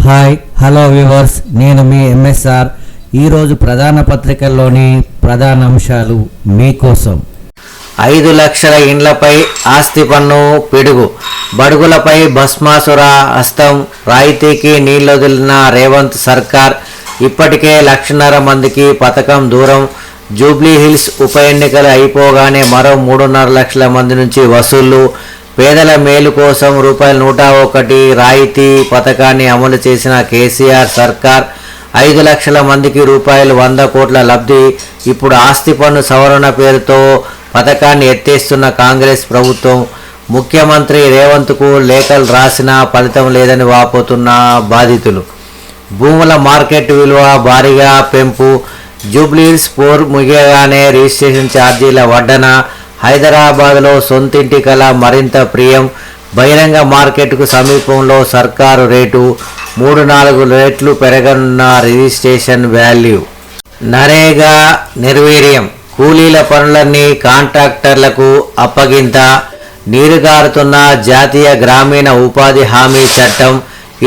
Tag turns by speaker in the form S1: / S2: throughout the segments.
S1: Hi hello viewers, నేను మీ MSR. ఈరోజు ప్రధాన పత్రికల్లోని ప్రధాన అంశాలు మీకోసం.
S2: 5 లక్షల ఇండ్లపై ఆస్తి పన్ను పిడుగు, బడుగులపై భస్మాసుర హస్తం, రాయితీకి నీళ్లొదిలిన రేవంత్ సర్కార్, ఇప్పటికే 1.5 లక్షల మందికి పథకం దూరం, జూబ్లీ హిల్స్ ఉప ఎన్నికలు అయిపోగానే మరో 3.5 లక్షల మంది నుంచి వసూళ్లు, పేదల మేలు కోసం ₹101 రాయితీ పథకాన్ని అమలు చేసిన కేసీఆర్ సర్కార్, 5 లక్షల మందికి ₹100 కోట్ల లబ్ధి. ఇప్పుడు ఆస్తి పన్ను సవరణ పేరుతో పథకాన్ని ఎత్తేస్తున్న కాంగ్రెస్ ప్రభుత్వం. ముఖ్యమంత్రి రేవంత్కు లేఖలు రాసినా ఫలితం లేదని వాపోతున్న బాధితులు. భూముల మార్కెట్ విలువ భారీగా పెంపు, జూబ్లీహిల్స్ పోర్ ముగియగానే రిజిస్ట్రేషన్ ఛార్జీల వడ్డన, హైదరాబాద్లో సొంతింటి కల మరింత ప్రియం, బహిరంగ మార్కెట్కు సమీపంలో సర్కారు రేటు, 3-4 రేట్లు పెరగనున్న రిజిస్ట్రేషన్ వాల్యూ. నరేగా నిర్వీర్యం, కూలీల పనులన్నీ కాంట్రాక్టర్లకు అప్పగింత, నీరుగారుతున్న జాతీయ గ్రామీణ ఉపాధి హామీ చట్టం,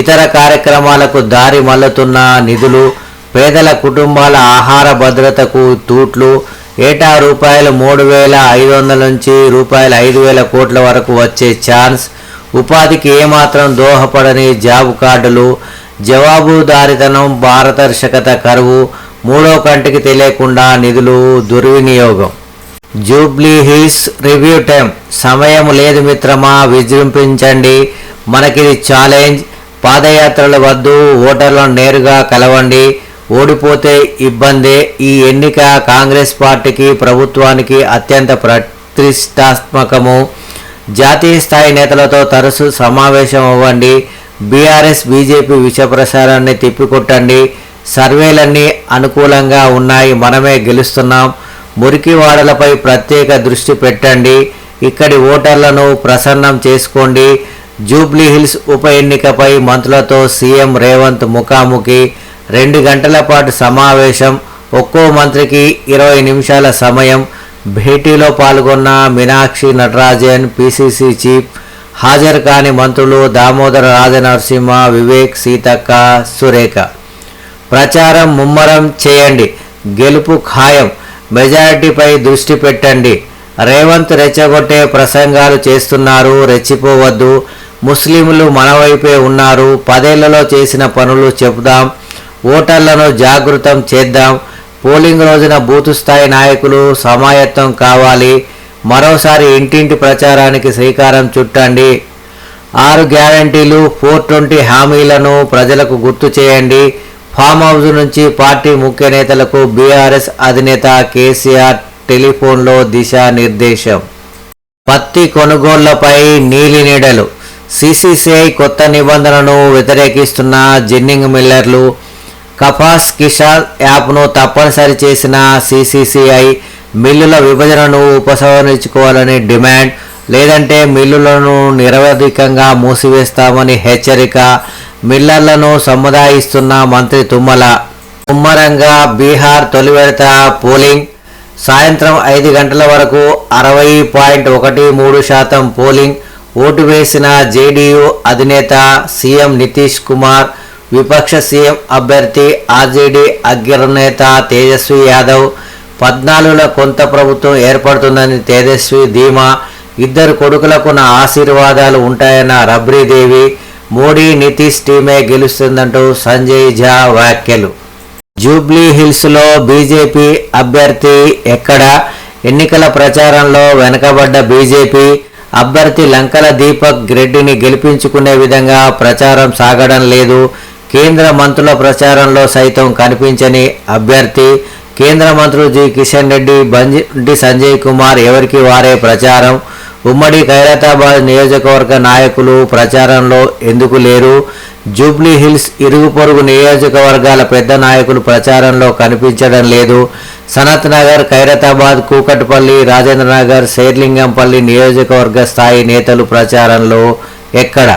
S2: ఇతర కార్యక్రమాలకు దారి మళ్లుతున్న నిధులు, పేదల కుటుంబాల ఆహార భద్రతకు తూట్లు, ఏటా ₹3,500 నుంచి ₹5,000 కోట్ల వరకు వచ్చే ఛాన్స్, ఉపాధికి ఏమాత్రం దోహపడని జాబ్ కార్డులు, జవాబుదారీతనం, పారదర్శకత కరువు, మూడో కంటికి తెలియకుండా నిధులు దుర్వినియోగం. జూబ్లీ హిల్స్ రివ్యూ టైం, సమయం లేదు మిత్రమా, విజృంభించండి, మనకిది ఛాలెంజ్. పాదయాత్రలు వద్దు, ఓటర్లను నేరుగా కలవండి, ఓడిపోతే ఇబ్బందే. ఈ ఎన్నిక కాంగ్రెస్ పార్టీకి, ప్రభుత్వానికి అత్యంత ప్రతిష్టాత్మకము. జాతీయ స్థాయి నేతలతో తరచూ సమావేశం అవ్వండి. బీఆర్ఎస్ బీజేపీ విష ప్రసారాన్ని తిప్పికొట్టండి. సర్వేలన్నీ అనుకూలంగా ఉన్నాయి, మనమే గెలుస్తున్నాం. మురికివాడలపై ప్రత్యేక దృష్టి పెట్టండి. ఇక్కడి ఓటర్లను ప్రసన్నం చేసుకోండి. జూబ్లీ హిల్స్ ఉప ఎన్నికపై మంత్రులతో సీఎం రేవంత్ ముఖాముఖి, 2 గంటల పాటు సమావేశం, ఒక్కో మంత్రికి 20 నిమిషాల సమయం. భేటీలో పాల్గొన్న మీనాక్షి నటరాజన్, పీసీసీ చీఫ్. హాజరు కాని మంత్రులు దామోదర రాజనరసింహ, వివేక్, సీతక్క, సురేఖ. ప్రచారం ముమ్మరం చేయండి, గెలుపు ఖాయం, మెజారిటీపై దృష్టి పెట్టండి. రేవంత్ రెచ్చగొట్టే ప్రసంగాలు చేస్తున్నారు, రెచ్చిపోవద్దు. ముస్లింలు మనవైపే ఉన్నారు, 10 ఏళ్లలో చేసిన పనులు చెబుదాం, ఓటర్లను జాగృతం చేద్దాం. పోలింగ్ రోజున బూతు స్థాయి నాయకులు సమాయత్తం కావాలి. మరోసారి ఇంటింటి ప్రచారానికి శ్రీకారం చుట్టండి. 6 గ్యారంటీలు, 420 హామీలను ప్రజలకు గుర్తు చేయండి. ఫామ్ హౌస్ నుంచి పార్టీ ముఖ్య నేతలకు బీఆర్ఎస్ అధినేత కేసీఆర్ టెలిఫోన్లో దిశానిర్దేశం. పత్తి కొనుగోళ్లపై నీలి నీడలు, సీసీసీఐ కొత్త నిబంధనను వ్యతిరేకిస్తున్న జిన్నింగ్ మిల్లర్లు. కపాస్ కిసాన్ యాప్ను తప్పనిసరి చేసిన సీసీసీఐ, మిల్లుల విభజనను ఉపసంహరించుకోవాలని డిమాండ్, లేదంటే మిల్లులను నిరవధికంగా మూసివేస్తామని హెచ్చరిక. మిల్లర్లను సముదాయిస్తున్న మంత్రి తుమ్మల. ముమ్మరంగా బీహార్ తొలి విడత పోలింగ్. సాయంత్రం 5 గంటల వరకు 60.13% పోలింగ్. ఓటు వేసిన జేడీయూ అధినేత సీఎం నితీష్ కుమార్, విపక్ష సీఎం అభ్యర్థి ఆర్జేడీ అగ్రనేత తేజస్వి యాదవ్. 14ల కొంత ప్రభుత్వం ఏర్పడుతుందని తేజస్వి ధీమా. 2 కొడుకులకు నా ఆశీర్వాదాలు ఉంటాయన్న రబ్రీదేవి. మోడీ నితీష్ టీమే గెలుస్తుందంటూ సంజయ్ ఝా వ్యాఖ్యలు. జూబ్లీ హిల్స్లో బీజేపీ అభ్యర్థి ఎక్కడ? ఎన్నికల ప్రచారంలో వెనకబడ్డ బీజేపీ అభ్యర్థి లంకల దీపక్ రెడ్డిని గెలిపించుకునే విధంగా ప్రచారం సాగడం లేదు. కేంద్ర మంత్రుల ప్రచారంలో సైతం కనిపించని అభ్యర్థి. కేంద్ర మంత్రులు జి కిషన్ రెడ్డి, బండి సంజయ్ కుమార్ ఎవరికి వారే ప్రచారం. ఉమ్మడి ఖైరతాబాద్ నియోజకవర్గ నాయకులు ప్రచారంలో ఎందుకు లేరు? జూబ్లీ హిల్స్ ఇరుగు పొరుగు నియోజకవర్గాల పెద్ద నాయకులు ప్రచారంలో కనిపించడం లేదు. సనత్ నగర్, ఖైరతాబాద్, కూకట్పల్లి, రాజేంద్రనగర్, శేర్లింగంపల్లి నియోజకవర్గ స్థాయి నేతలు ప్రచారంలో ఎక్కడ?